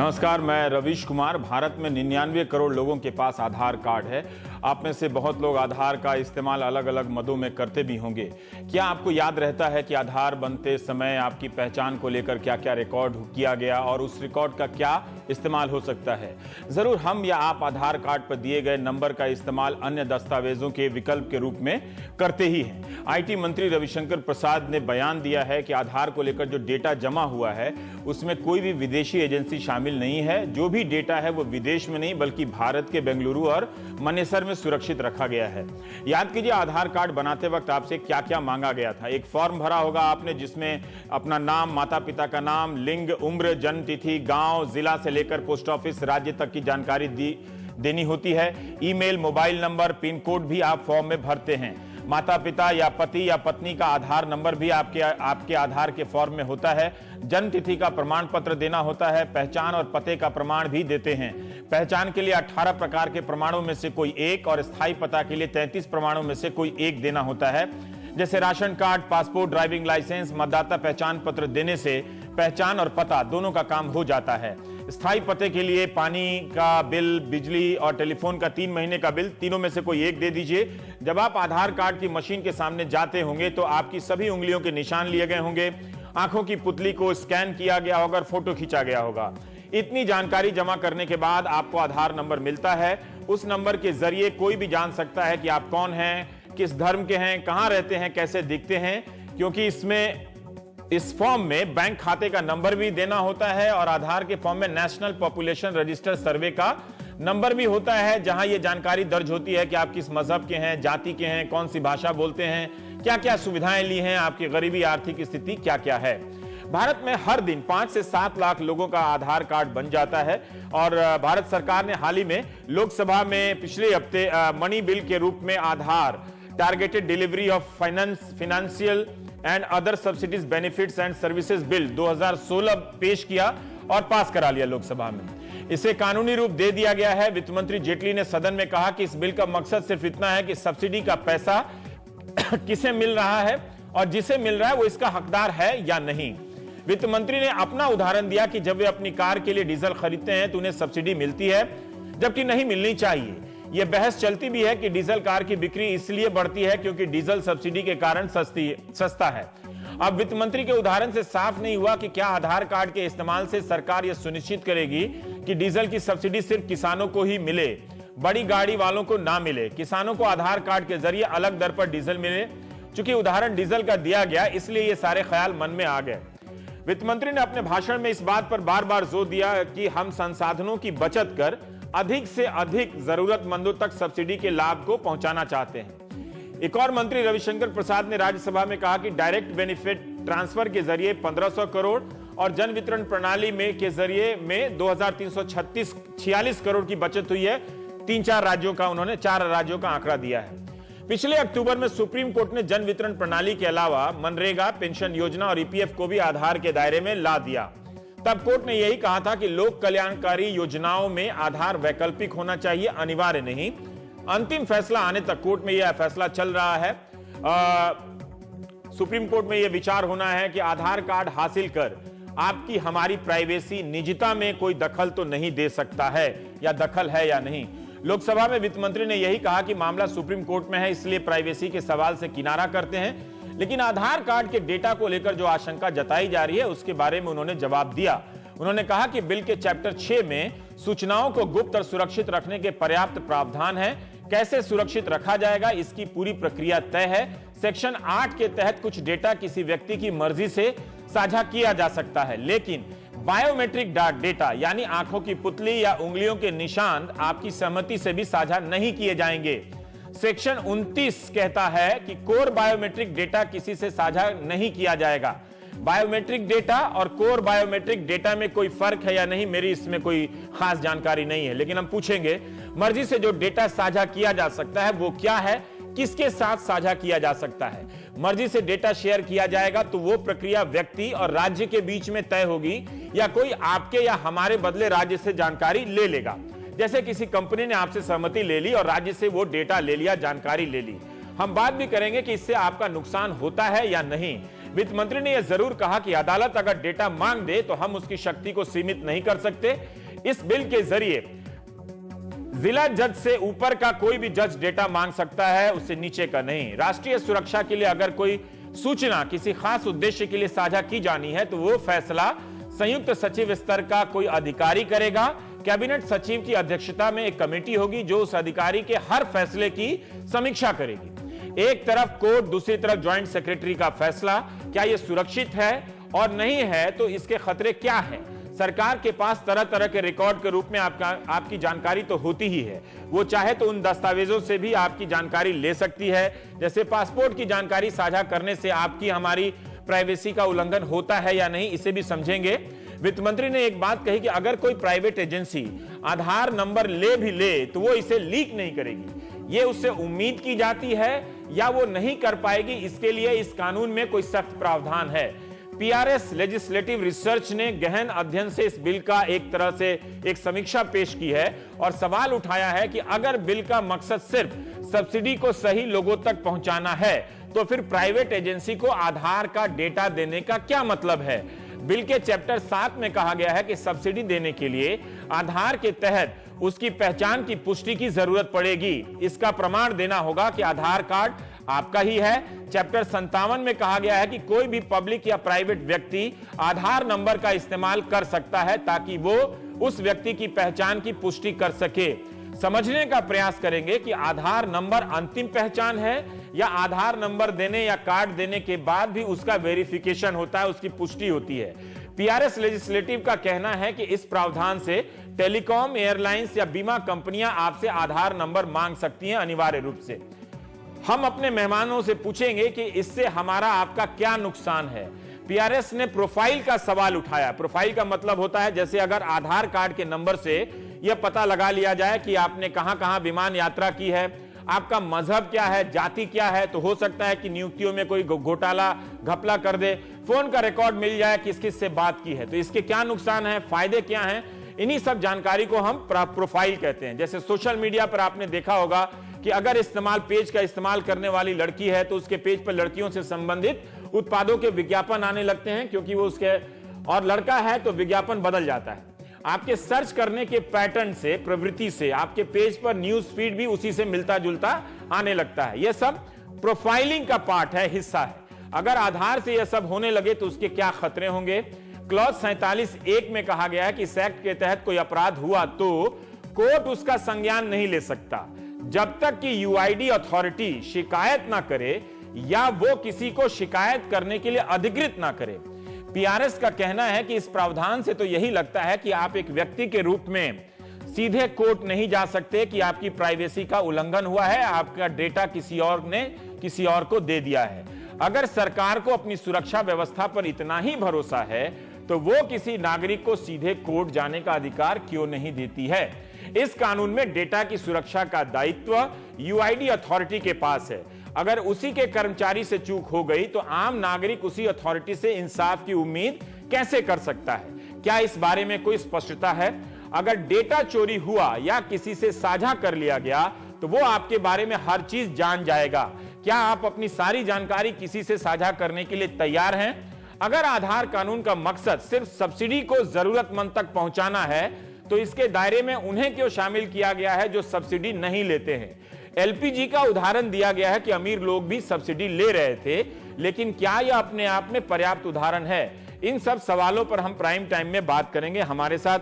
नमस्कार, मैं रवीश कुमार। भारत में 99 करोड़ लोगों के पास आधार कार्ड है। आप में से बहुत लोग आधार का इस्तेमाल अलग अलग मदों में करते भी होंगे। क्या आपको याद रहता है कि आधार बनते समय आपकी पहचान को लेकर क्या क्या रिकॉर्ड किया गया और उस रिकॉर्ड का क्या इस्तेमाल हो सकता है? जरूर हम या आप आधार कार्ड पर दिए गए नंबर का इस्तेमाल अन्य दस्तावेजों के विकल्प के रूप में करते ही हैं। आईटी मंत्री रविशंकर प्रसाद ने बयान दिया है कि आधार को लेकर जो डेटा जमा हुआ है उसमें कोई भी विदेशी एजेंसी शामिल नहीं है। जो भी डेटा है वो विदेश में नहीं बल्कि भारत के बेंगलुरु और मनेसर में सुरक्षित रखा गया है। याद कीजिए, आधार कार्ड बनाते वक्त आपसे क्या क्या मांगा गया था। एक फॉर्म भरा होगा आपने जिसमें अपना नाम, माता पिता का नाम, लिंग, उम्र, जन्म तिथि, गांव, जिला से लेकर पोस्ट ऑफिस, राज्य तक की जानकारी देनी होती है। Email, mobile number, pin code भी आप फॉर्म में भरते हैं। माता पिता या पति या पत्नी का आधार नंबर भी आपके आधार के फॉर्म में होता है। जन्म तिथि का प्रमाण पत्र देना होता है। पहचान और पते का प्रमाण भी देते हैं। पहचान के लिए 18 प्रकार के प्रमाणों में से कोई एक और स्थायी पता के लिए 33 प्रमाणों में से कोई एक देना होता है। जैसे ration card, passport, driving licence, मतदाता पहचान पत्र देने से पहचान और पता दोनों का काम हो जाता है। स्थायी पते के लिए पानी का बिल, बिजली और टेलीफोन का 3 महीने का बिल, तीनों में से कोई एक दे दीजिए। जब आप आधार कार्ड की मशीन के सामने जाते होंगे तो आपकी सभी उंगलियों के निशान लिए गए होंगे, आंखों की पुतली को स्कैन किया गया होगा और फोटो खींचा गया होगा। इतनी जानकारी जमा करने के बाद आपको आधार नंबर मिलता है। उस नंबर के जरिए कोई भी जान सकता है कि आप कौन हैं, किस धर्म के हैं, कहां रहते हैं, कैसे दिखते हैं, क्योंकि इस फॉर्म में बैंक खाते का नंबर भी देना होता है और आधार के फॉर्म में नेशनल पॉपुलेशन रजिस्टर सर्वे का नंबर भी होता है, जहां यह जानकारी दर्ज होती है कि आप किस मजहब के हैं, जाति के हैं, कौन सी भाषा बोलते हैं, क्या क्या सुविधाएं ली हैं, आपकी गरीबी, आर्थिक स्थिति क्या क्या है। भारत में हर दिन 5 से 7 लाख लोगों का आधार कार्ड बन जाता है और भारत सरकार ने हाल ही में लोकसभा में पिछले हफ्ते मनी बिल के रूप में Aadhaar targeted delivery of financial and other subsidies, benefits and services bill 2016 पेश किया और पास करा लिया लोकसभा में। इसे कानूनी रूप दे दिया गया है। वित्त मंत्री जेटली ने सदन में कहा कि इस बिल का मकसद सिर्फ इतना है कि सब्सिडी का पैसा किसे मिल रहा है और जिसे मिल रहा है वो इसका हकदार है या नहीं। वित्त मंत्री ने अपना उदाहरण दिया कि जब वे अपनी कार के लिए डीजल खरीदते हैं तो उन्हें सब्सिडी मिलती है, जबकि नहीं मिलनी चाहिए। यह बहस चलती भी है कि डीजल कार की बिक्री इसलिए बढ़ती है क्योंकि डीजल सब्सिडी के कारण सस्ता है। अब वित्त मंत्री के उदाहरण से साफ नहीं हुआ कि क्या आधार कार्ड के इस्तेमाल से सरकार यह सुनिश्चित करेगी कि डीजल की सब्सिडी सिर्फ किसानों को ही मिले, बड़ी गाड़ी वालों को ना मिले। किसानों को आधार कार्ड के जरिए अलग दर पर डीजल मिले। चूंकि उदाहरण डीजल का दिया गया इसलिए ये सारे ख्याल मन में आ गए। वित्त मंत्री ने अपने भाषण में इस बात पर बार बार जोर दिया कि हम संसाधनों की बचत कर अधिक से अधिक जरूरतमंदों तक सब्सिडी के लाभ को पहुंचाना चाहते हैं। एक और मंत्री रविशंकर प्रसाद ने राज्यसभा में कहा कि डायरेक्ट बेनिफिट ट्रांसफर के जरिए 1500 करोड़ और जन वितरण प्रणाली में के जरिए में 2346 करोड़ की बचत हुई है। 4 राज्यों का आंकड़ा दिया है। पिछले अक्टूबर में सुप्रीम कोर्ट ने जन वितरण प्रणाली के अलावा मनरेगा, पेंशन योजना और ईपीएफ को भी आधार के दायरे में ला दिया। तब कोर्ट ने यही कहा था कि लोक कल्याणकारी योजनाओं में आधार वैकल्पिक होना चाहिए, अनिवार्य नहीं। अंतिम फैसला आने तक कोर्ट में यह फैसला चल रहा है। सुप्रीम कोर्ट में यह विचार होना है कि आधार कार्ड हासिल कर आपकी हमारी प्राइवेसी, निजता में कोई दखल तो नहीं दे सकता है, या दखल है या नहीं। लोकसभा में वित्त मंत्री ने यही कहा कि मामला सुप्रीम कोर्ट में है, इसलिए प्राइवेसी के सवाल से किनारा करते हैं। लेकिन आधार कार्ड के डेटा को लेकर जो आशंका जताई जा रही है उसके बारे में उन्होंने जवाब दिया। उन्होंने कहा कि बिल के चैप्टर 6 में सूचनाओं को गुप्त और सुरक्षित रखने के पर्याप्त प्रावधान है। कैसे सुरक्षित रखा जाएगा इसकी पूरी प्रक्रिया तय है। सेक्शन 8 के तहत कुछ डेटा किसी व्यक्ति की मर्जी से साझा किया जा सकता है, लेकिन बायोमेट्रिक डेटा यानी आंखों की पुतली या उंगलियों के निशान आपकी सहमति से भी साझा नहीं किए जाएंगे। सेक्शन 29 कहता है कि कोर बायोमेट्रिक डेटा किसी से साझा नहीं किया जाएगा। बायोमेट्रिक डेटा और कोर बायोमेट्रिक डेटा में कोई फर्क है या नहीं, मेरी इसमें कोई खास जानकारी नहीं है, लेकिन हम पूछेंगे मर्जी से जो डेटा साझा किया जा सकता है वो क्या है, किसके साथ साझा किया जा सकता है। मर्जी से डेटा शेयर किया जाएगा तो वो प्रक्रिया व्यक्ति और राज्य के बीच में तय होगी या कोई आपके या हमारे बदले राज्य से जानकारी ले लेगा। जैसे किसी कंपनी ने आपसे सहमति ले ली और राज्य से वो डेटा ले लिया, जानकारी ले ली। हम बात भी करेंगे कि इससे आपका नुकसान होता है या नहीं। वित्त मंत्री ने यह जरूर कहा कि अदालत अगर डेटा मांग दे तो हम उसकी शक्ति को सीमित नहीं कर सकते। इस बिल के जरिए जिला जज से ऊपर का कोई भी जज डेटा मांग सकता है, उससे नीचे का नहीं। राष्ट्रीय सुरक्षा के लिए अगर कोई सूचना किसी खास उद्देश्य के लिए साझा की जानी है तो वो फैसला संयुक्त सचिव स्तर का कोई अधिकारी करेगा। कैबिनेट सचिव की अध्यक्षता में एक कमेटी होगी जो उस अधिकारी के हर फैसले की समीक्षा करेगी। एक तरफ कोर्ट, दूसरी तरफ ज्वाइंट सेक्रेटरी का फैसला। क्या यह सुरक्षित है और नहीं है तो इसके खतरे क्या है? सरकार के पास तरह तरह के रिकॉर्ड के रूप में आपकी जानकारी तो होती ही है। वो चाहे तो उन दस्तावेजों से भी आपकी जानकारी ले सकती है। जैसे पासपोर्ट की जानकारी साझा करने से आपकी हमारी प्राइवेसी का उल्लंघन होता है या नहीं, इसे भी समझेंगे। वित्त मंत्री ने एक बात कही कि अगर कोई प्राइवेट एजेंसी आधार नंबर ले भी तो वो इसे लीक नहीं करेगी। ये उससे उम्मीद की जाती है या वो नहीं कर पाएगी, इसके लिए इस कानून में कोई सख्त प्रावधान है। पीआरएस लेजिस्लेटिव रिसर्च ने गहन अध्ययन से इस बिल का एक तरह से एक समीक्षा पेश की है और सवाल उठाया है कि अगर बिल का मकसद सिर्फ सब्सिडी को सही लोगों तक पहुंचाना है तो फिर प्राइवेट एजेंसी को आधार का डेटा देने का क्या मतलब है? बिल के चैप्टर 7 में कहा गया है कि सब्सिडी देने के लिए आधार के तहत उसकी पहचान की पुष्टि की जरूरत पड़ेगी। इसका प्रमाण देना होगा कि आधार कार्ड आपका ही है। चैप्टर 57 में कहा गया है कि कोई भी पब्लिक या प्राइवेट व्यक्ति आधार नंबर का इस्तेमाल कर सकता है ताकि वो उस व्यक्ति की पहचान की पुष्टि कर सके। समझने का प्रयास करेंगे कि आधार नंबर अंतिम पहचान है या आधार नंबर देने या कार्ड देने के बाद भी उसका वेरिफिकेशन होता है, उसकी पुष्टि होती है। पीआरएस लेजिस्लेटिव का कहना है कि इस प्रावधान से टेलीकॉम, एयरलाइंस या बीमा कंपनियां आपसे आधार नंबर मांग सकती हैं अनिवार्य रूप से। हम अपने मेहमानों से पूछेंगे कि इससे हमारा आपका क्या नुकसान है। पीआरएस ने प्रोफाइल का सवाल उठाया। प्रोफाइल का मतलब होता है जैसे अगर आधार कार्ड के नंबर से यह पता लगा लिया जाए कि आपने कहां-कहां विमान यात्रा की है, आपका मजहब क्या है, जाति क्या है, तो हो सकता है कि नियुक्तियों में कोई घोटाला घपला कर दे। फोन का रिकॉर्ड मिल जाए किस किस से बात की है, तो इसके क्या नुकसान है, फायदे क्या हैं, इन्हीं सब जानकारी को हम प्रोफाइल कहते हैं। जैसे सोशल मीडिया पर आपने देखा होगा कि अगर पेज का इस्तेमाल करने वाली लड़की है तो उसके पेज पर लड़कियों से संबंधित उत्पादों के विज्ञापन आने लगते हैं क्योंकि वो उसके, और लड़का है तो विज्ञापन बदल जाता है। आपके सर्च करने के पैटर्न से, प्रवृत्ति से आपके पेज पर न्यूज फीड भी उसी से मिलता जुलता आने लगता है। यह सब प्रोफाइलिंग का पार्ट है, हिस्सा है। अगर आधार से यह सब होने लगे तो उसके क्या खतरे होंगे? क्लॉज 47(1) में कहा गया है कि इस एक्ट के तहत कोई अपराध हुआ तो कोर्ट उसका संज्ञान नहीं ले सकता जब तक कि यूआईडी अथॉरिटी शिकायत ना करे या वो किसी को शिकायत करने के लिए अधिकृत ना करे। पीआरएस का कहना है कि इस प्रावधान से तो यही लगता है कि आप एक व्यक्ति के रूप में सीधे कोर्ट नहीं जा सकते कि आपकी प्राइवेसी का उल्लंघन हुआ है, आपका डेटा किसी और ने किसी और को दे दिया है। अगर सरकार को अपनी सुरक्षा व्यवस्था पर इतना ही भरोसा है तो वो किसी नागरिक को सीधे कोर्ट जाने का अधिकार क्यों नहीं देती है? इस कानून में डेटा की सुरक्षा का दायित्व यूआईडी अथॉरिटी के पास है। अगर उसी के कर्मचारी से चूक हो गई तो आम नागरिक उसी अथॉरिटी से इंसाफ की उम्मीद कैसे कर सकता है? क्या इस बारे में कोई स्पष्टता है? अगर डेटा चोरी हुआ या किसी से साझा कर लिया गया तो वो आपके बारे में हर चीज जान जाएगा। क्या आप अपनी सारी जानकारी किसी से साझा करने के लिए तैयार हैं? अगर आधार कानून का मकसद सिर्फ सब्सिडी को जरूरतमंद तक पहुंचाना है तो इसके दायरे में उन्हें क्यों शामिल किया गया है जो सब्सिडी नहीं लेते हैं? एलपीजी का उदाहरण दिया गया है कि अमीर लोग भी सब्सिडी ले रहे थे, लेकिन क्या यह अपने आप में पर्याप्त उदाहरण है? इन सब सवालों पर हम प्राइम टाइम में बात करेंगे। हमारे साथ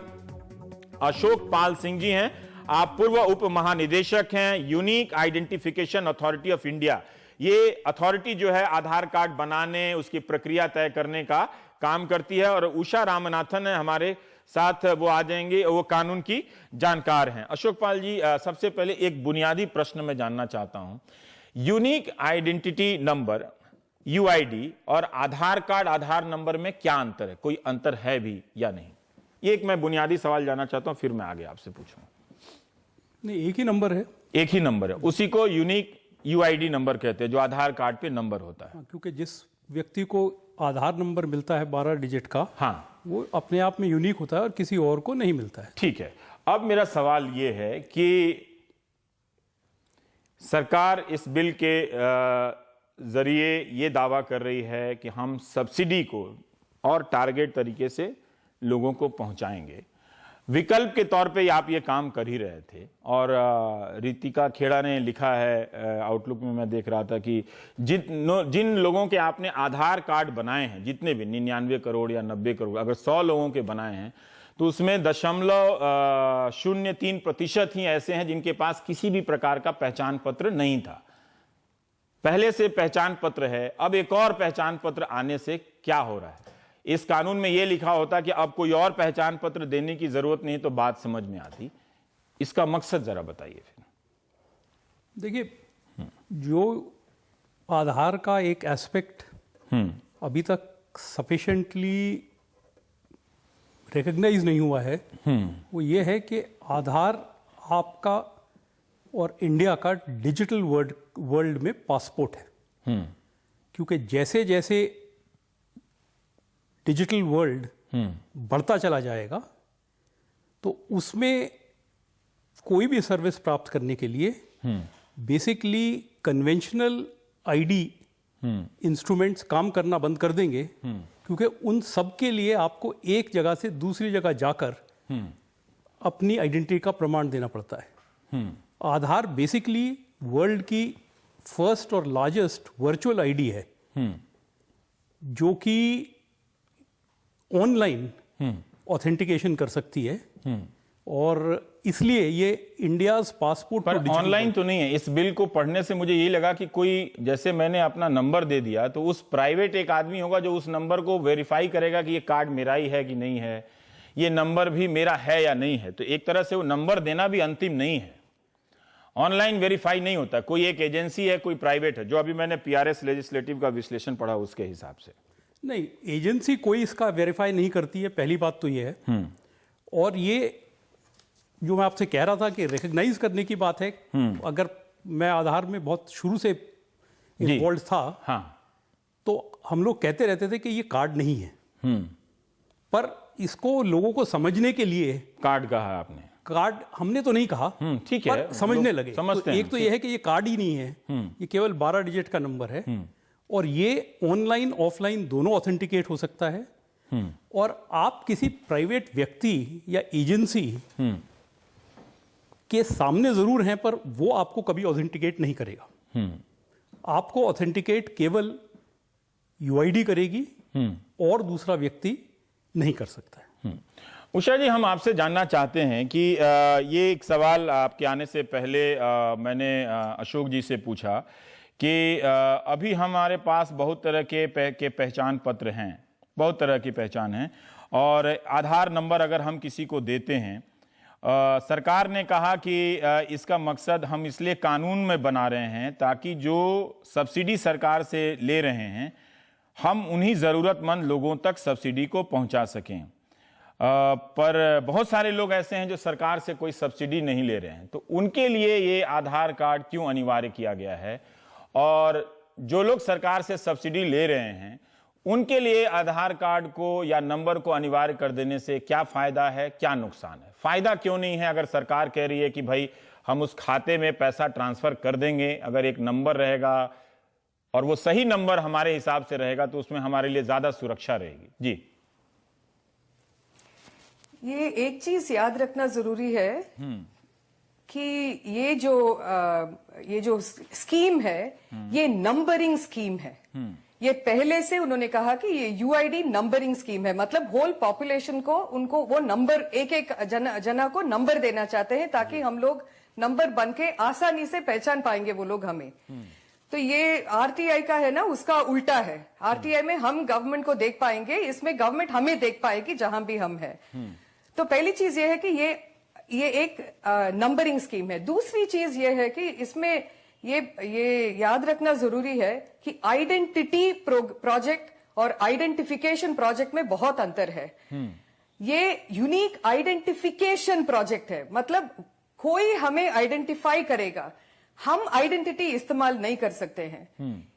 अशोक पाल सिंह जी हैं। आप पूर्व उप महानिदेशक हैं unique identification authority of India. ये अथॉरिटी जो है आधार कार्ड बनाने, उसकी प्रक्रिया तय करने का काम करती है। और उषा रामनाथन है हमारे साथ, वो आ जाएंगे, वो कानून की जानकार हैं। अशोक पाल जी, सबसे पहले एक बुनियादी प्रश्न मैं जानना चाहता हूं, यूनिक आइडेंटिटी नंबर यूआईडी और आधार कार्ड आधार नंबर में क्या अंतर है? कोई अंतर है भी या नहीं? ये एक मैं बुनियादी सवाल जानना चाहता हूं, फिर मैं आगे आपसे पूछूंगा। नहीं, एक ही नंबर है। एक ही नंबर है, उसी को यूनिक यूआईडी नंबर कहते हैं जो आधार कार्ड पे नंबर होता है। क्योंकि जिस व्यक्ति को आधार नंबर मिलता है 12 डिजिट का, हाँ, वो अपने आप में यूनिक होता है और किसी और को नहीं मिलता है। ठीक है। अब मेरा सवाल ये है कि सरकार इस बिल के जरिए ये दावा कर रही है कि हम सब्सिडी को और टारगेट तरीके से लोगों को पहुंचाएंगे। विकल्प के तौर पे आप ये काम कर ही रहे थे। और रितिका खेड़ा ने लिखा है, आउटलुक में मैं देख रहा था कि जिन लोगों के आपने आधार कार्ड बनाए हैं, जितने भी 99 करोड़ या 90 करोड़, अगर 100 लोगों के बनाए हैं तो उसमें 0.03% ही ऐसे हैं जिनके पास किसी भी प्रकार का पहचान पत्र नहीं था। पहले से पहचान पत्र है, अब एक और पहचान पत्र आने से क्या हो रहा है? इस कानून में यह लिखा होता कि अब कोई और पहचान पत्र देने की जरूरत नहीं, तो बात समझ में आती। इसका मकसद जरा बताइए फिर। देखिए, जो आधार का एक एस्पेक्ट अभी तक सफिशिएंटली रिकॉग्नाइज नहीं हुआ है, वो ये है कि आधार आपका और इंडिया का डिजिटल वर्ल्ड में पासपोर्ट है। क्योंकि जैसे जैसे डिजिटल वर्ल्ड बढ़ता चला जाएगा, तो उसमें कोई भी सर्विस प्राप्त करने के लिए बेसिकली कन्वेंशनल आईडी इंस्ट्रूमेंट्स काम करना बंद कर देंगे, क्योंकि उन सब के लिए आपको एक जगह से दूसरी जगह जाकर अपनी आइडेंटिटी का प्रमाण देना पड़ता है। आधार बेसिकली वर्ल्ड की फर्स्ट और लार्जेस्ट वर्चुअल आईडी है, जो कि ऑनलाइन ऑथेंटिकेशन कर सकती है। और इसलिए ये इंडियाज पासपोर्ट पर ऑनलाइन तो नहीं है। इस बिल को पढ़ने से मुझे यही लगा कि कोई, जैसे मैंने अपना नंबर दे दिया, तो उस प्राइवेट एक आदमी होगा जो उस नंबर को वेरीफाई करेगा कि ये कार्ड मेरा ही है कि नहीं है, ये नंबर भी मेरा है या नहीं है। तो एक तरह से वो नंबर देना भी अंतिम नहीं है, ऑनलाइन वेरीफाई नहीं होता। कोई एक एजेंसी है, कोई प्राइवेट है, जो अभी मैंने PRS लेजिस्लेटिव का विश्लेषण पढ़ा उसके हिसाब से। नहीं, एजेंसी कोई इसका वेरीफाई नहीं करती है, पहली बात तो ये है। और ये जो मैं आपसे कह रहा था कि रिकॉग्नाइज करने की बात है, अगर मैं आधार में बहुत शुरू से इन्वॉल्व था, तो हम लोग कहते रहते थे कि ये कार्ड नहीं है। पर इसको लोगों को समझने के लिए कार्ड कहा आपने, कार्ड हमने तो नहीं कहा, ठीक है, समझने लगे। समझते तो एक तो ये है कि ये कार्ड ही नहीं है, ये केवल 12 डिजिट का नंबर है, और ये ऑनलाइन ऑफलाइन दोनों ऑथेंटिकेट हो सकता है। और आप किसी प्राइवेट व्यक्ति या एजेंसी के सामने जरूर हैं, पर वो आपको कभी ऑथेंटिकेट नहीं करेगा। आपको ऑथेंटिकेट केवल यूआईडी करेगी, और दूसरा व्यक्ति नहीं कर सकता है। उषा जी, हम आपसे जानना चाहते हैं कि ये एक सवाल आपके आने से पहले मैंने अशोक जी से पूछा कि अभी हमारे पास बहुत तरह के पहचान पत्र हैं, बहुत तरह की पहचान है, और आधार नंबर अगर हम किसी को देते हैं, सरकार ने कहा कि इसका मकसद हम इसलिए कानून में बना रहे हैं ताकि जो सब्सिडी सरकार से ले रहे हैं, हम उन्हीं ज़रूरतमंद लोगों तक सब्सिडी को पहुंचा सकें। पर बहुत सारे लोग ऐसे हैं जो सरकार से कोई सब्सिडी नहीं ले रहे हैं, तो उनके लिए ये आधार कार्ड क्यों अनिवार्य किया गया है? और जो लोग सरकार से सब्सिडी ले रहे हैं, उनके लिए आधार कार्ड को या नंबर को अनिवार्य कर देने से क्या फायदा है, क्या नुकसान है? फायदा क्यों नहीं है? अगर सरकार कह रही है कि भाई हम उस खाते में पैसा ट्रांसफर कर देंगे, अगर एक नंबर रहेगा और वो सही नंबर हमारे हिसाब से रहेगा, तो उसमें हमारे लिए ज्यादा सुरक्षा रहेगी। जी, ये एक चीज याद रखना जरूरी है कि ये जो स्कीम है, ये नंबरिंग स्कीम है। ये पहले से उन्होंने कहा कि ये यूआईडी नंबरिंग स्कीम है, मतलब होल पॉपुलेशन को, उनको वो नंबर, एक एक जना को नंबर देना चाहते हैं, ताकि हम लोग नंबर बन के आसानी से पहचान पाएंगे वो लोग हमें। तो ये आरटीआई का है ना, उसका उल्टा है। आरटीआई में हम गवर्नमेंट को देख पाएंगे, इसमें गवर्नमेंट हमें देख पाएगी जहां भी हम है। तो पहली चीज ये है कि ये एक नंबरिंग स्कीम है। दूसरी चीज ये है कि इसमें ये याद रखना जरूरी है कि आइडेंटिटी प्रोजेक्ट और आइडेंटिफिकेशन प्रोजेक्ट में बहुत अंतर है। ये यूनिक आइडेंटिफिकेशन प्रोजेक्ट है, मतलब कोई हमें आइडेंटिफाई करेगा, हम आइडेंटिटी इस्तेमाल नहीं कर सकते हैं।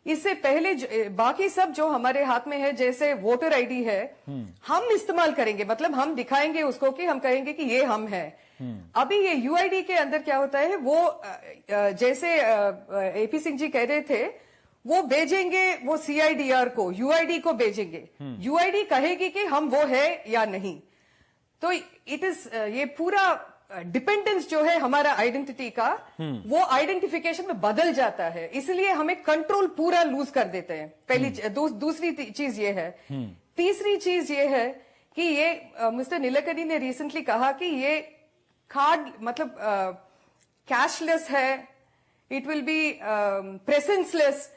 इससे पहले बाकी सब जो हमारे हाथ में है, जैसे वोटर आईडी है, हम इस्तेमाल करेंगे, मतलब हम दिखाएंगे उसको कि हम कहेंगे कि ये हम है। अभी ये यूआईडी के अंदर क्या होता है, वो जैसे एपी सिंह जी कह रहे थे, वो भेजेंगे वो CIDR को, UID को भेजेंगे, UID कहेगी कि हम वो है या नहीं। तो ये पूरा डिपेंडेंस जो है हमारा आइडेंटिटी का, वो आइडेंटिफिकेशन में बदल जाता है, इसलिए हमें कंट्रोल पूरा लूज कर देते हैं। पहली दूसरी चीज ये है। तीसरी चीज ये है कि ये मिस्टर नीलकनी ने रिसेंटली कहा कि ये कार्ड मतलब कैशलेस है, इट विल बी प्रेजेंसलेस।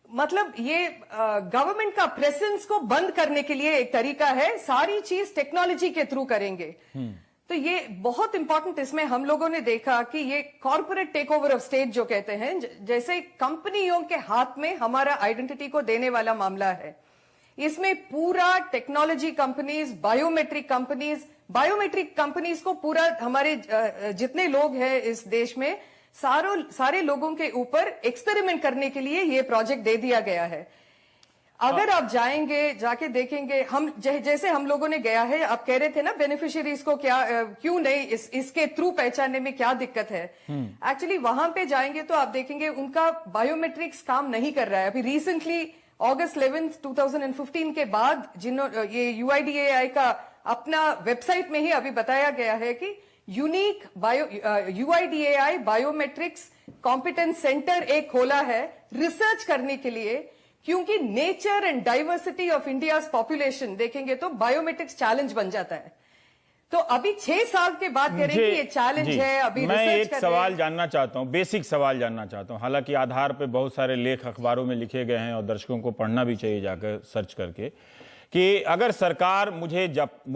मतलब ये गवर्नमेंट का प्रेजेंस को बंद करने के लिए एक तरीका है, सारी चीज टेक्नोलॉजी के थ्रू करेंगे। तो ये बहुत इंपॉर्टेंट, इसमें हम लोगों ने देखा कि ये corporate take over of state जो कहते हैं, जैसे कंपनियों के हाथ में हमारा आइडेंटिटी को देने वाला मामला है। इसमें पूरा टेक्नोलॉजी कंपनीज, बायोमेट्रिक कंपनीज को पूरा हमारे जितने लोग हैं इस देश में सारे लोगों के ऊपर एक्सपेरिमेंट करने के लिए ये प्रोजेक्ट दे दिया गया है। अगर आप जाके देखेंगे, हम जैसे हम लोगों ने गया है, आप कह रहे थे ना बेनिफिशियरीज को क्यों नहीं इसके थ्रू पहचानने में क्या दिक्कत है। एक्चुअली वहां पे जाएंगे तो आप देखेंगे उनका बायोमेट्रिक्स काम नहीं कर रहा है। अभी रिसेंटली August 11, 2015 के बाद ये UIDAI का अपना वेबसाइट में ही अभी बताया गया है कि unique UIDAI biometrics competence centre एक खोला है रिसर्च करने के लिए, क्योंकि nature and diversity of India's population देखेंगे तो बायोमेट्रिक्स चैलेंज बन जाता है। तो अभी 6 साल के बाद कह रहे हैं कि ये चैलेंज है। अभी मैं एक सवाल जानना चाहता हूं, बेसिक सवाल जानना चाहता हूं। हालांकि आधार पे बहुत सारे लेख अखबारों में लिखे गए हैं और दर्शकों को पढ़ना भी चाहिए जाकर सर्च करके, कि अगर सरकार मुझ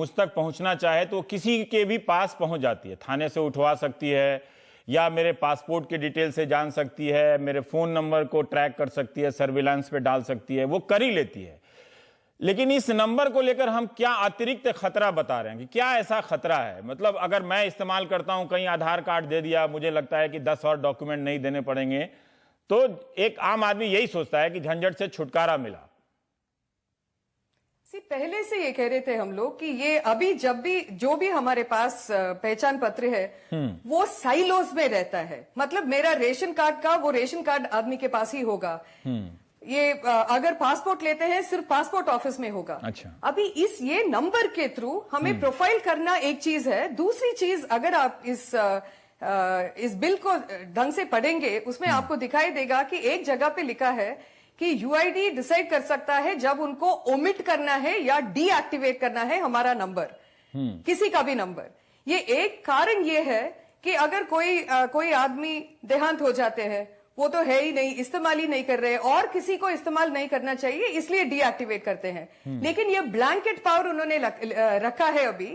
तक पहुंचना चाहे तो किसी के भी पास पहुंच जाती है, थाने से उठवा सकती है, या मेरे पासपोर्ट के डिटेल से जान सकती है, मेरे फोन नंबर को ट्रैक कर सकती है, सर्विलांस पे डाल सकती है, वो कर ही लेती है। लेकिन इस नंबर को लेकर हम क्या अतिरिक्त खतरा बता रहे हैं कि क्या ऐसा खतरा है? मतलब अगर मैं इस्तेमाल करता हूं, कहीं आधार कार्ड दे दिया, मुझे लगता है कि 10 और डॉक्यूमेंट नहीं देने पड़ेंगे, तो एक आम आदमी यही सोचता है कि झंझट से छुटकारा मिला। पहले से ये कह रहे थे हम लोग कि ये अभी जो भी हमारे पास पहचान पत्र है वो साइलोज में रहता है। मतलब मेरा रेशन कार्ड का वो रेशन कार्ड आदमी के पास ही होगा। ये अगर पासपोर्ट लेते हैं सिर्फ पासपोर्ट ऑफिस में होगा। अच्छा। अभी ये नंबर के थ्रू हमें प्रोफाइल करना एक चीज है। दूसरी चीज, अगर आप इस बिल को ढंग से पढ़ेंगे, उसमें आपको दिखाई देगा कि एक जगह पे लिखा है कि UID डिसाइड कर सकता है जब उनको ओमिट करना है या डीएक्टिवेट करना है हमारा नंबर, किसी का भी नंबर। ये एक कारण ये है कि अगर कोई आदमी देहांत हो जाते हैं, वो तो है ही नहीं, इस्तेमाल ही नहीं कर रहे और किसी को इस्तेमाल नहीं करना चाहिए, इसलिए डीएक्टिवेट करते हैं। लेकिन ये ब्लैंकेट पावर उन्होंने रखा है अभी,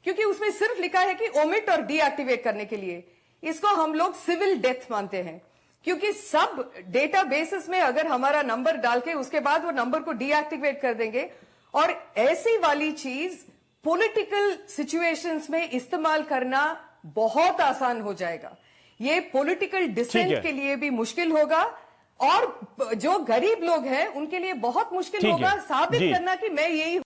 क्योंकि उसमें सिर्फ लिखा है कि ओमिट और डीएक्टिवेट करने के लिए। इसको हम लोग सिविल डेथ मानते हैं, क्योंकि सब डेटाबेसेस में अगर हमारा नंबर डाल के उसके बाद वो नंबर को डीएक्टिवेट कर देंगे, और ऐसी वाली चीज पॉलिटिकल सिचुएशंस में इस्तेमाल करना बहुत आसान हो जाएगा। ये पॉलिटिकल डिसेंट के लिए भी मुश्किल होगा, और जो गरीब लोग हैं उनके लिए बहुत मुश्किल होगा साबित करना कि मैं यही